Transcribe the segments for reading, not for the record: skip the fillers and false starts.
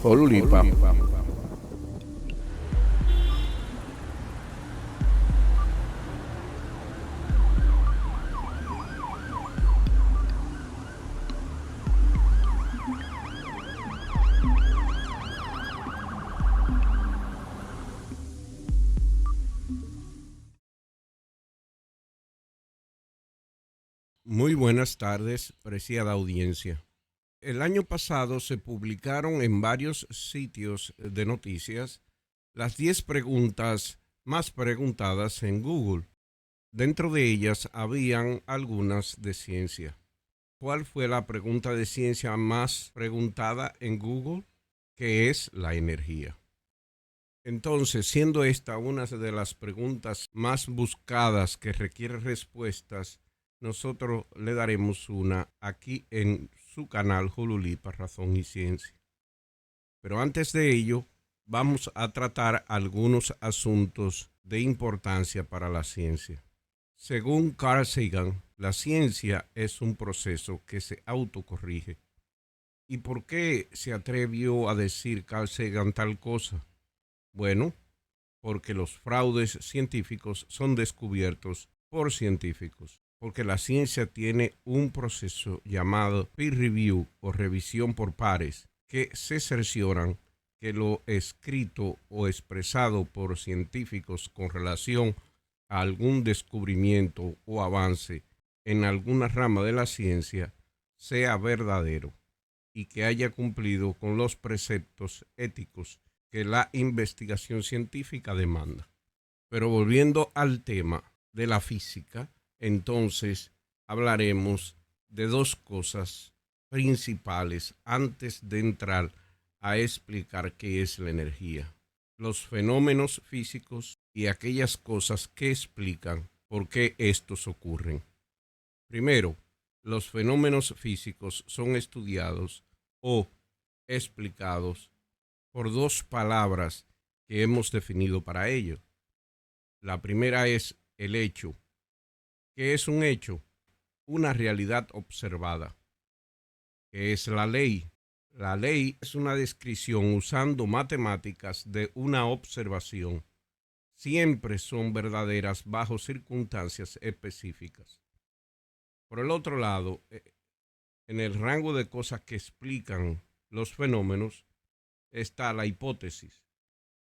Olulipa. Muy buenas tardes, preciada audiencia. El año pasado se publicaron en varios sitios de noticias las 10 preguntas más preguntadas en Google. Dentro de ellas habían algunas de ciencia. ¿Cuál fue la pregunta de ciencia más preguntada en Google? ¿Qué es la energía? Entonces, siendo esta una de las preguntas más buscadas que requiere respuestas, nosotros le daremos una aquí en su canal Olulipa, Razón y Ciencia. Pero antes de ello, vamos a tratar algunos asuntos de importancia para la ciencia. Según Carl Sagan, la ciencia es un proceso que se autocorrige. ¿Y por qué se atrevió a decir Carl Sagan tal cosa? Bueno, porque los fraudes científicos son descubiertos por científicos. Porque la ciencia tiene un proceso llamado peer review o revisión por pares, que se cercioran que lo escrito o expresado por científicos con relación a algún descubrimiento o avance en alguna rama de la ciencia sea verdadero y que haya cumplido con los preceptos éticos que la investigación científica demanda. Pero volviendo al tema de la física, entonces hablaremos de dos cosas principales antes de entrar a explicar qué es la energía. Los fenómenos físicos y aquellas cosas que explican por qué estos ocurren. Primero, los fenómenos físicos son estudiados o explicados por dos palabras que hemos definido para ello. La primera es el hecho. ¿Qué es un hecho? Una realidad observada. ¿Qué es la ley? La ley es una descripción usando matemáticas de una observación. Siempre son verdaderas bajo circunstancias específicas. Por el otro lado, en el rango de cosas que explican los fenómenos está la hipótesis,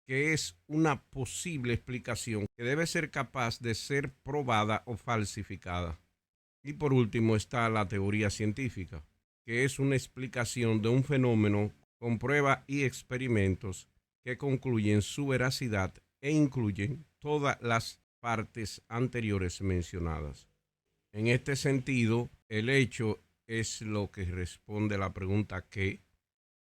que es una posible explicación que debe ser capaz de ser probada o falsificada. Y por último está la teoría científica, que es una explicación de un fenómeno con pruebas y experimentos que concluyen su veracidad e incluyen todas las partes anteriores mencionadas. En este sentido, el hecho es lo que responde a la pregunta ¿qué?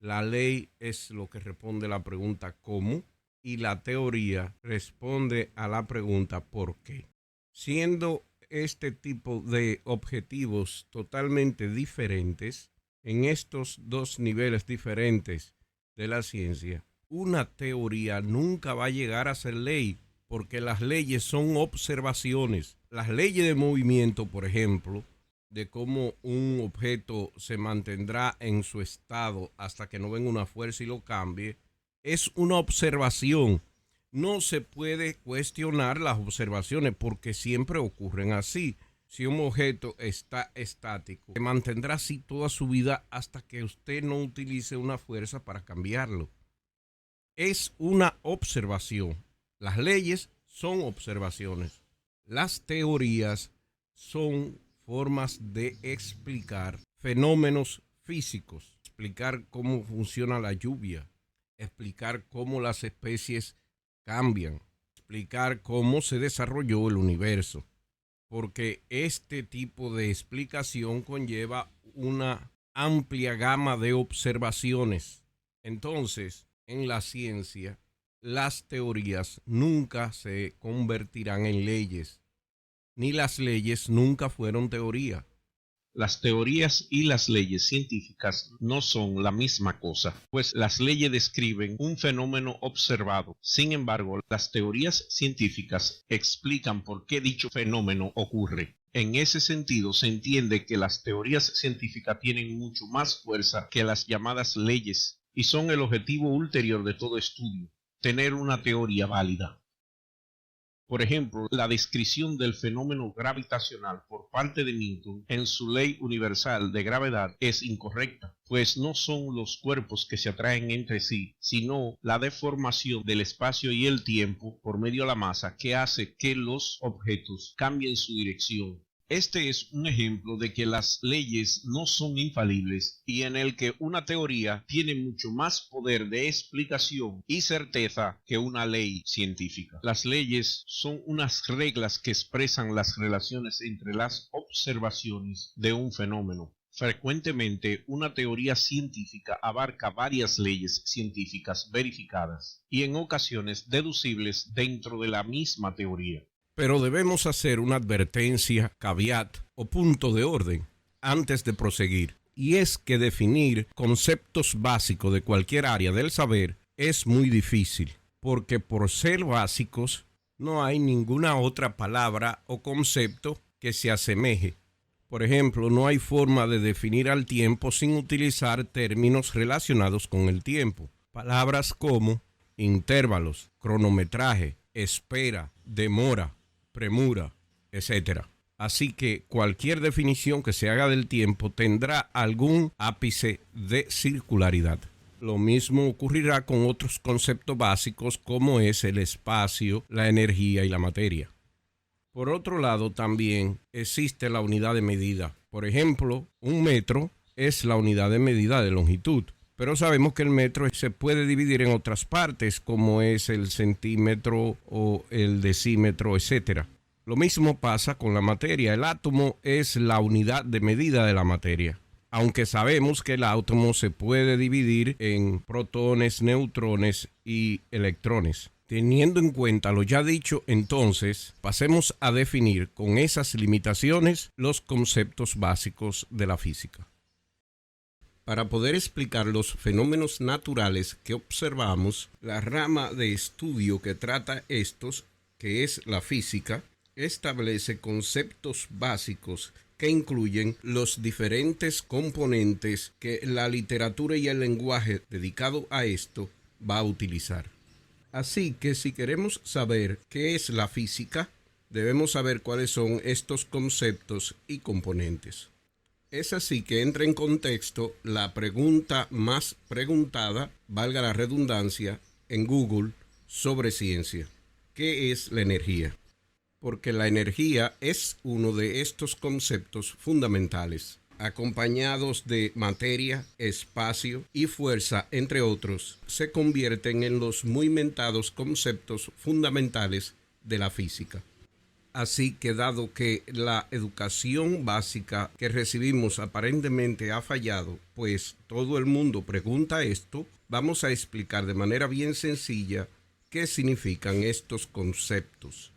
La ley es lo que responde a la pregunta ¿cómo? Y la teoría responde a la pregunta ¿por qué? Siendo este tipo de objetivos totalmente diferentes, en estos dos niveles diferentes de la ciencia, una teoría nunca va a llegar a ser ley, porque las leyes son observaciones. Las leyes de movimiento, por ejemplo, de cómo un objeto se mantendrá en su estado hasta que no venga una fuerza y lo cambie, es una observación. No se puede cuestionar las observaciones porque siempre ocurren así. Si un objeto está estático, se mantendrá así toda su vida hasta que usted no utilice una fuerza para cambiarlo. Es una observación. Las leyes son observaciones. Las teorías son formas de explicar fenómenos físicos, explicar cómo funciona la lluvia, explicar cómo las especies cambian, explicar cómo se desarrolló el universo, porque este tipo de explicación conlleva una amplia gama de observaciones. Entonces, en la ciencia, las teorías nunca se convertirán en leyes, ni las leyes nunca fueron teoría. Las teorías y las leyes científicas no son la misma cosa, pues las leyes describen un fenómeno observado. Sin embargo, las teorías científicas explican por qué dicho fenómeno ocurre. En ese sentido, se entiende que las teorías científicas tienen mucho más fuerza que las llamadas leyes. y son el objetivo ulterior de todo estudio, tener una teoría válida. Por ejemplo, la descripción del fenómeno gravitacional por parte de Newton en su ley universal de gravedad es incorrecta, pues no son los cuerpos que se atraen entre sí, sino la deformación del espacio y el tiempo por medio de la masa que hace que los objetos cambien su dirección. Este es un ejemplo de que las leyes no son infalibles y en el que una teoría tiene mucho más poder de explicación y certeza que una ley científica. Las leyes son unas reglas que expresan las relaciones entre las observaciones de un fenómeno. Frecuentemente, una teoría científica abarca varias leyes científicas verificadas y en ocasiones deducibles dentro de la misma teoría. Pero debemos hacer una advertencia, caveat o punto de orden antes de proseguir, y es que definir conceptos básicos de cualquier área del saber es muy difícil, porque por ser básicos no hay ninguna otra palabra o concepto que se asemeje. Por ejemplo, no hay forma de definir al tiempo sin utilizar términos relacionados con el tiempo. Palabras como intervalos, cronometraje, espera, demora, premura, etc. Así que cualquier definición que se haga del tiempo tendrá algún ápice de circularidad. Lo mismo ocurrirá con otros conceptos básicos como es el espacio, la energía y la materia. Por otro lado, también existe la unidad de medida. Por ejemplo, un metro es la unidad de medida de longitud. Pero sabemos que el metro se puede dividir en otras partes, como es el centímetro o el decímetro, etc. Lo mismo pasa con la materia. El átomo es la unidad de medida de la materia. Aunque sabemos que el átomo se puede dividir en protones, neutrones y electrones. Teniendo en cuenta lo ya dicho, entonces, pasemos a definir con esas limitaciones los conceptos básicos de la física. Para poder explicar los fenómenos naturales que observamos, la rama de estudio que trata estos, que es la física, establece conceptos básicos que incluyen los diferentes componentes que la literatura y el lenguaje dedicado a esto va a utilizar. Así que si queremos saber qué es la física, debemos saber cuáles son estos conceptos y componentes. Es así que entra en contexto la pregunta más preguntada, valga la redundancia, en Google sobre ciencia. ¿Qué es la energía? Porque la energía es uno de estos conceptos fundamentales, acompañados de materia, espacio y fuerza, entre otros, se convierten en los muy mentados conceptos fundamentales de la física. Así que dado que la educación básica que recibimos aparentemente ha fallado, pues todo el mundo pregunta esto, vamos a explicar de manera bien sencilla qué significan estos conceptos.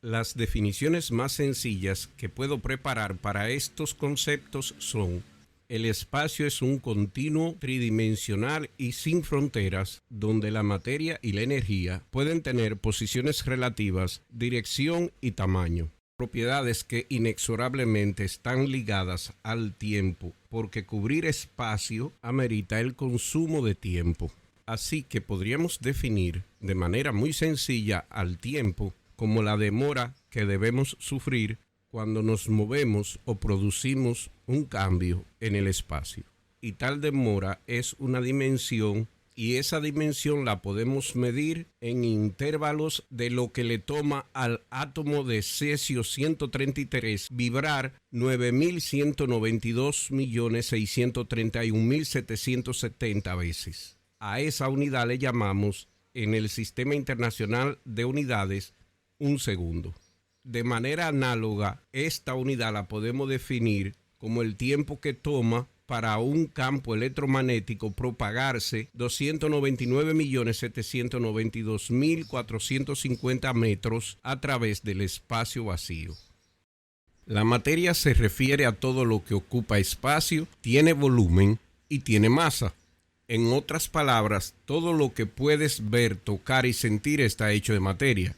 Las definiciones más sencillas que puedo preparar para estos conceptos son: el espacio es un continuo tridimensional y sin fronteras, donde la materia y la energía pueden tener posiciones relativas, dirección y tamaño. Propiedades que inexorablemente están ligadas al tiempo, porque cubrir espacio amerita el consumo de tiempo. Así que podríamos definir de manera muy sencilla al tiempo como la demora que debemos sufrir cuando nos movemos o producimos un cambio en el espacio. Y tal demora es una dimensión, y esa dimensión la podemos medir en intervalos de lo que le toma al átomo de cesio 133 vibrar 9.192.631.770 veces. A esa unidad le llamamos, en el Sistema Internacional de Unidades, un segundo. De manera análoga, esta unidad la podemos definir como el tiempo que toma para un campo electromagnético propagarse 299.792.450 metros a través del espacio vacío. La materia se refiere a todo lo que ocupa espacio, tiene volumen y tiene masa. En otras palabras, todo lo que puedes ver, tocar y sentir está hecho de materia.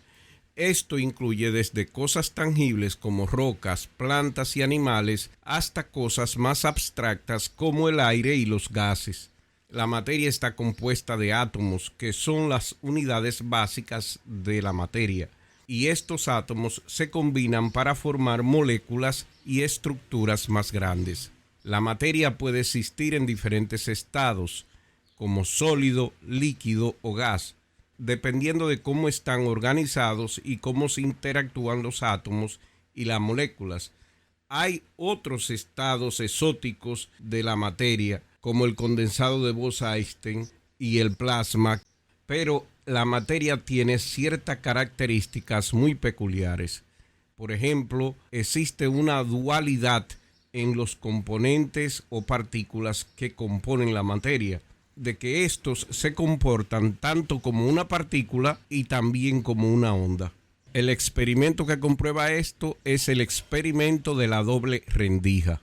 Esto incluye desde cosas tangibles como rocas, plantas y animales, hasta cosas más abstractas como el aire y los gases. La materia está compuesta de átomos, que son las unidades básicas de la materia, y estos átomos se combinan para formar moléculas y estructuras más grandes. La materia puede existir en diferentes estados, como sólido, líquido o gas, dependiendo de cómo están organizados y cómo se interactúan los átomos y las moléculas. Hay otros estados exóticos de la materia, como el condensado de Bose-Einstein y el plasma, pero la materia tiene ciertas características muy peculiares. Por ejemplo, existe una dualidad en los componentes o partículas que componen la materia, de que estos se comportan tanto como una partícula y también como una onda. El experimento que comprueba esto es el experimento de la doble rendija.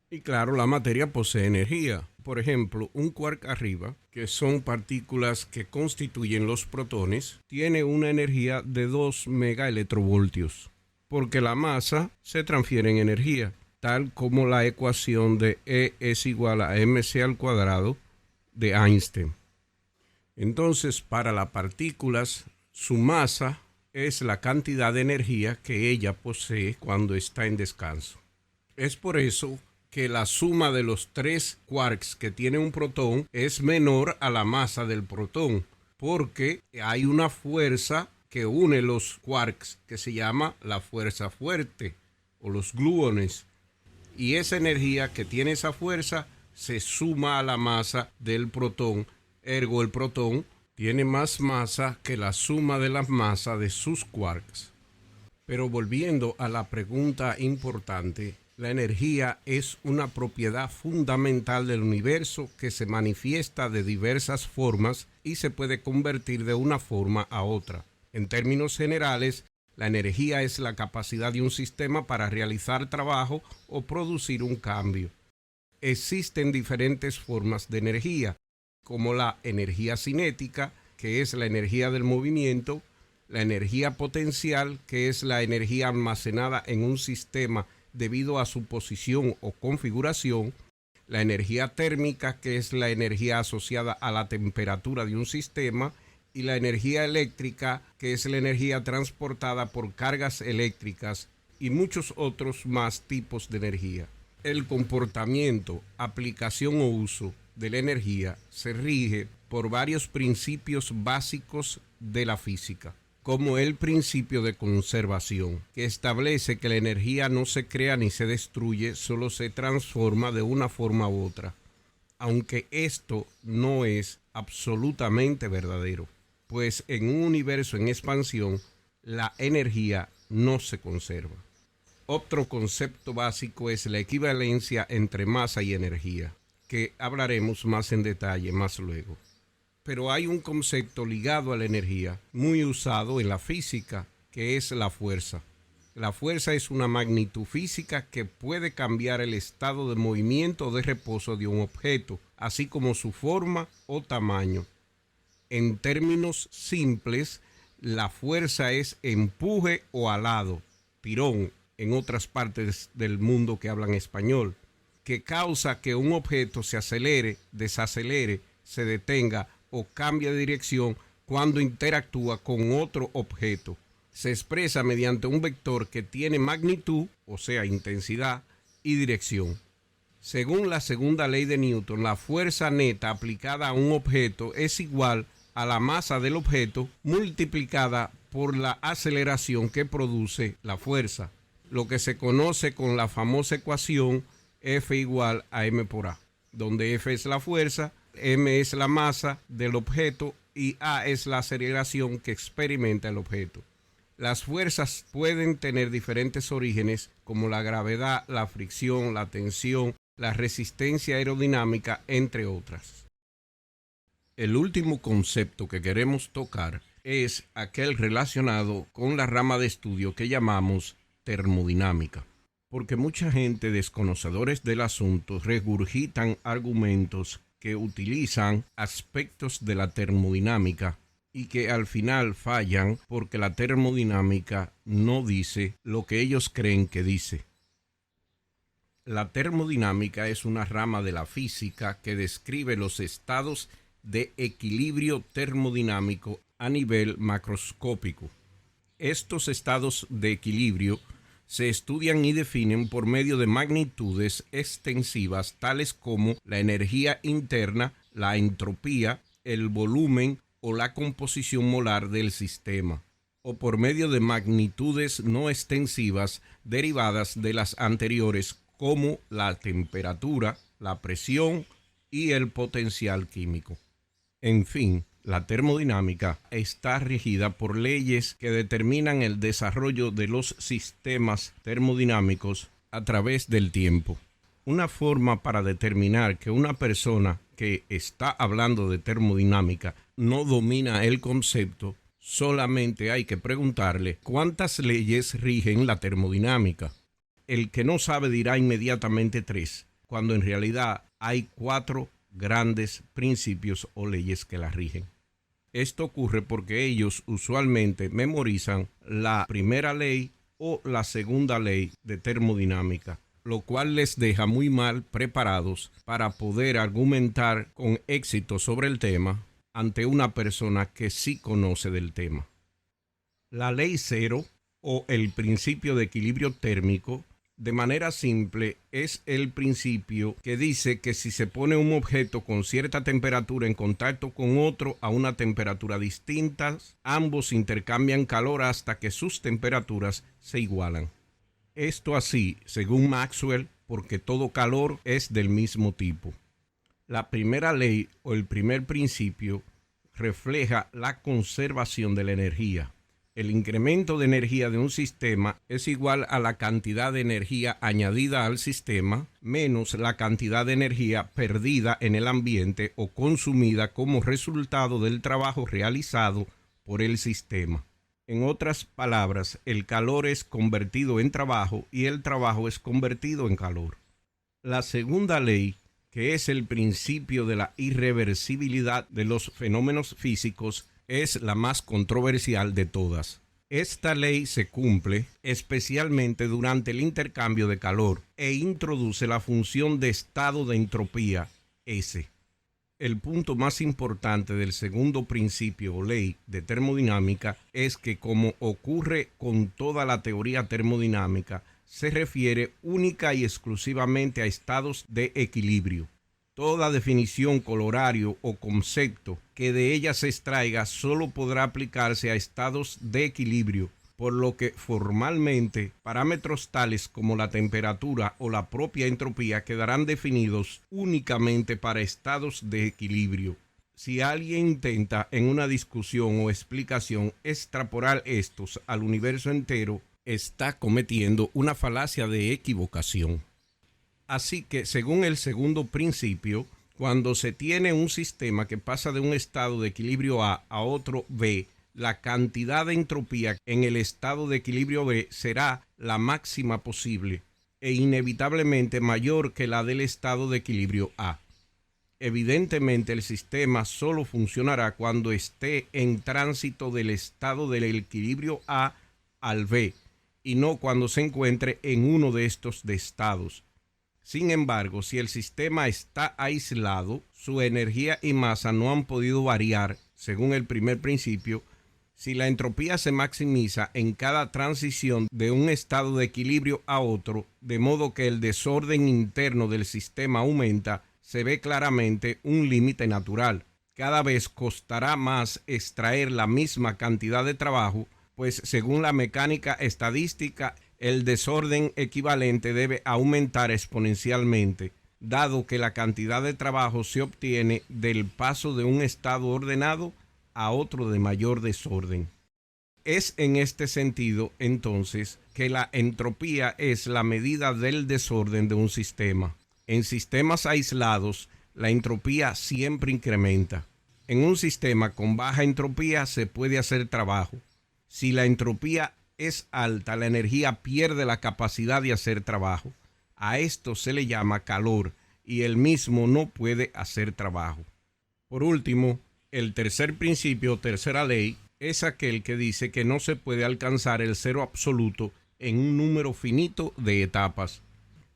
Y claro, la materia posee energía. Por ejemplo, un quark arriba, que son partículas que constituyen los protones, tiene una energía de 2 megaelectrovoltios, porque la masa se transfiere en energía, tal como la ecuación de E es igual a mc al cuadrado de Einstein. Entonces, para las partículas, su masa es la cantidad de energía que ella posee cuando está en descanso. Es por eso que la suma de los 3 quarks que tiene un protón es menor a la masa del protón, porque hay una fuerza que une los quarks que se llama la fuerza fuerte o los gluones, y esa energía que tiene esa fuerza se suma a la masa del protón, ergo el protón tiene más masa que la suma de la masa de sus quarks. Pero volviendo a la pregunta importante, la energía es una propiedad fundamental del universo que se manifiesta de diversas formas y se puede convertir de una forma a otra. En términos generales, la energía es la capacidad de un sistema para realizar trabajo o producir un cambio. Existen diferentes formas de energía, como la energía cinética, que es la energía del movimiento, la energía potencial, que es la energía almacenada en un sistema debido a su posición o configuración, la energía térmica, que es la energía asociada a la temperatura de un sistema, y la energía eléctrica, que es la energía transportada por cargas eléctricas, y muchos otros más tipos de energía. El comportamiento, aplicación o uso de la energía se rige por varios principios básicos de la física, como el principio de conservación, que establece que la energía no se crea ni se destruye, solo se transforma de una forma u otra, aunque esto no es absolutamente verdadero, pues en un universo en expansión, la energía no se conserva. Otro concepto básico es la equivalencia entre masa y energía, que hablaremos más en detalle más luego. Pero hay un concepto ligado a la energía muy usado en la física, que es la fuerza. La fuerza es una magnitud física que puede cambiar el estado de movimiento o de reposo de un objeto, así como su forma o tamaño. En términos simples, la fuerza es empuje o alado, tirón, en otras partes del mundo que hablan español, que causa que un objeto se acelere, desacelere, se detenga o cambie de dirección cuando interactúa con otro objeto. Se expresa mediante un vector que tiene magnitud, o sea, intensidad, y dirección. Según la segunda ley de Newton, la fuerza neta aplicada a un objeto es igual a la masa del objeto multiplicada por la aceleración que produce la fuerza, lo que se conoce con la famosa ecuación F igual a m por a, donde F es la fuerza, m es la masa del objeto y a es la aceleración que experimenta el objeto. Las fuerzas pueden tener diferentes orígenes, como la gravedad, la fricción, la tensión, la resistencia aerodinámica, entre otras. El último concepto que queremos tocar es aquel relacionado con la rama de estudio que llamamos termodinámica, porque mucha gente, desconocedores del asunto, regurgitan argumentos que utilizan aspectos de la termodinámica y que al final fallan porque la termodinámica no dice lo que ellos creen que dice. La termodinámica es una rama de la física que describe los estados de equilibrio termodinámico a nivel macroscópico. Estos estados de equilibrio se estudian y definen por medio de magnitudes extensivas tales como la energía interna, la entropía, el volumen o la composición molar del sistema, o por medio de magnitudes no extensivas derivadas de las anteriores como la temperatura, la presión y el potencial químico. En fin, la termodinámica está regida por leyes que determinan el desarrollo de los sistemas termodinámicos a través del tiempo. Una forma para determinar que una persona que está hablando de termodinámica no domina el concepto, solamente hay que preguntarle cuántas leyes rigen la termodinámica. El que no sabe dirá inmediatamente 3, cuando en realidad hay 4 grandes principios o leyes que la rigen. Esto ocurre porque ellos usualmente memorizan la primera ley o la segunda ley de termodinámica, lo cual les deja muy mal preparados para poder argumentar con éxito sobre el tema ante una persona que sí conoce del tema. La ley cero o el principio de equilibrio térmico, de manera simple, es el principio que dice que si se pone un objeto con cierta temperatura en contacto con otro a una temperatura distinta, ambos intercambian calor hasta que sus temperaturas se igualan. Esto así, según Maxwell, porque todo calor es del mismo tipo. La primera ley o el primer principio refleja la conservación de la energía. El incremento de energía de un sistema es igual a la cantidad de energía añadida al sistema menos la cantidad de energía perdida en el ambiente o consumida como resultado del trabajo realizado por el sistema. En otras palabras, el calor es convertido en trabajo y el trabajo es convertido en calor. La segunda ley, que es el principio de la irreversibilidad de los fenómenos físicos, es la más controversial de todas. Esta ley se cumple especialmente durante el intercambio de calor e introduce la función de estado de entropía, S. El punto más importante del segundo principio o ley de termodinámica es que, como ocurre con toda la teoría termodinámica, se refiere única y exclusivamente a estados de equilibrio. Toda definición, colorario o concepto que de ella se extraiga solo podrá aplicarse a estados de equilibrio, por lo que formalmente parámetros tales como la temperatura o la propia entropía quedarán definidos únicamente para estados de equilibrio. Si alguien intenta en una discusión o explicación extrapolar estos al universo entero, está cometiendo una falacia de equivocación. Así que, según el segundo principio, cuando se tiene un sistema que pasa de un estado de equilibrio A a otro B, la cantidad de entropía en el estado de equilibrio B será la máxima posible e inevitablemente mayor que la del estado de equilibrio A. Evidentemente, el sistema solo funcionará cuando esté en tránsito del estado del equilibrio A al B y no cuando se encuentre en uno de estos estados. Sin embargo, si el sistema está aislado, su energía y masa no han podido variar, según el primer principio. Si la entropía se maximiza en cada transición de un estado de equilibrio a otro, de modo que el desorden interno del sistema aumenta, se ve claramente un límite natural. Cada vez costará más extraer la misma cantidad de trabajo, pues según la mecánica estadística, el desorden equivalente debe aumentar exponencialmente, dado que la cantidad de trabajo se obtiene del paso de un estado ordenado a otro de mayor desorden. Es en este sentido, entonces, que la entropía es la medida del desorden de un sistema. En sistemas aislados, la entropía siempre incrementa. En un sistema con baja entropía se puede hacer trabajo. Si la entropía es alta, la energía pierde la capacidad de hacer trabajo. A esto se le llama calor y el mismo no puede hacer trabajo. Por último, el tercer principio, tercera ley, es aquel que dice que no se puede alcanzar el cero absoluto en un número finito de etapas.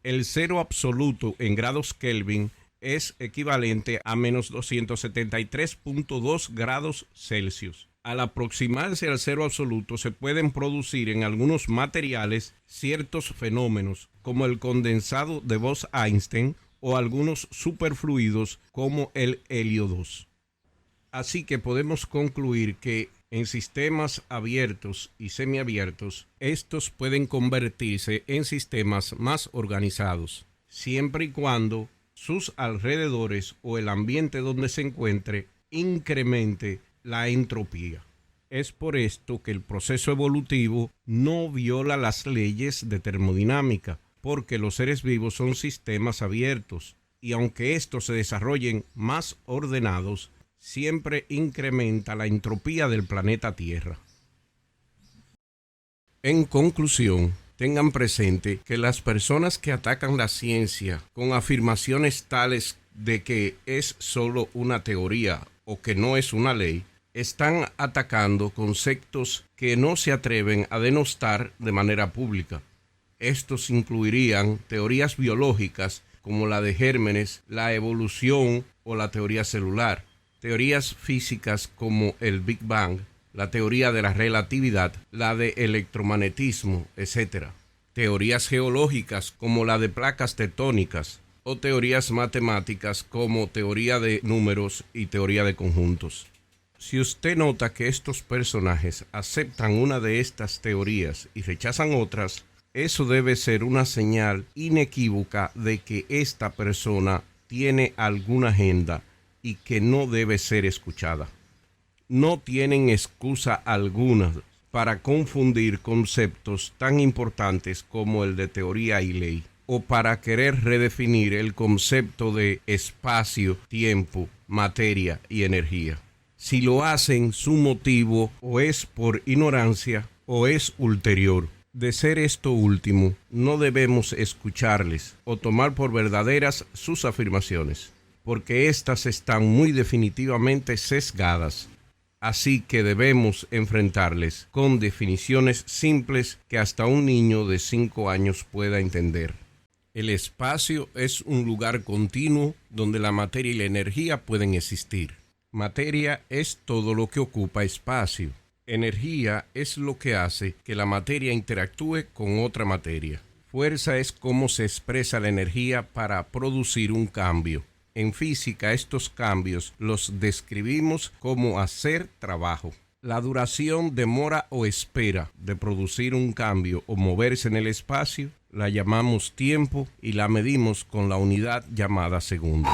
El cero absoluto en grados Kelvin es equivalente a menos 273.2 grados Celsius. Al aproximarse al cero absoluto se pueden producir en algunos materiales ciertos fenómenos, como el condensado de Bose-Einstein o algunos superfluidos como el helio 2. Así que podemos concluir que en sistemas abiertos y semiabiertos, estos pueden convertirse en sistemas más organizados, siempre y cuando sus alrededores o el ambiente donde se encuentre incremente la entropía. Es por esto que el proceso evolutivo no viola las leyes de termodinámica, porque los seres vivos son sistemas abiertos, y aunque estos se desarrollen más ordenados, siempre incrementa la entropía del planeta Tierra. En conclusión, tengan presente que las personas que atacan la ciencia con afirmaciones tales de que es solo una teoría o que no es una ley, están atacando conceptos que no se atreven a denostar de manera pública. Estos incluirían teorías biológicas como la de gérmenes, la evolución o la teoría celular, teorías físicas como el Big Bang, la teoría de la relatividad, la de electromagnetismo, etc. Teorías geológicas como la de placas tectónicas o teorías matemáticas como teoría de números y teoría de conjuntos. Si usted nota que estos personajes aceptan una de estas teorías y rechazan otras, eso debe ser una señal inequívoca de que esta persona tiene alguna agenda y que no debe ser escuchada. No tienen excusa alguna para confundir conceptos tan importantes como el de teoría y ley, o para querer redefinir el concepto de espacio, tiempo, materia y energía. Si lo hacen, su motivo o es por ignorancia o es ulterior. De ser esto último, no debemos escucharles o tomar por verdaderas sus afirmaciones, porque éstas están muy definitivamente sesgadas. Así que debemos enfrentarles con definiciones simples que hasta un niño de 5 años pueda entender. El espacio es un lugar continuo donde la materia y la energía pueden existir. Materia es todo lo que ocupa espacio. Energía es lo que hace que la materia interactúe con otra materia. Fuerza es cómo se expresa la energía para producir un cambio. En física, estos cambios los describimos como hacer trabajo. La duración, demora o espera de producir un cambio o moverse en el espacio la llamamos tiempo y la medimos con la unidad llamada segundo.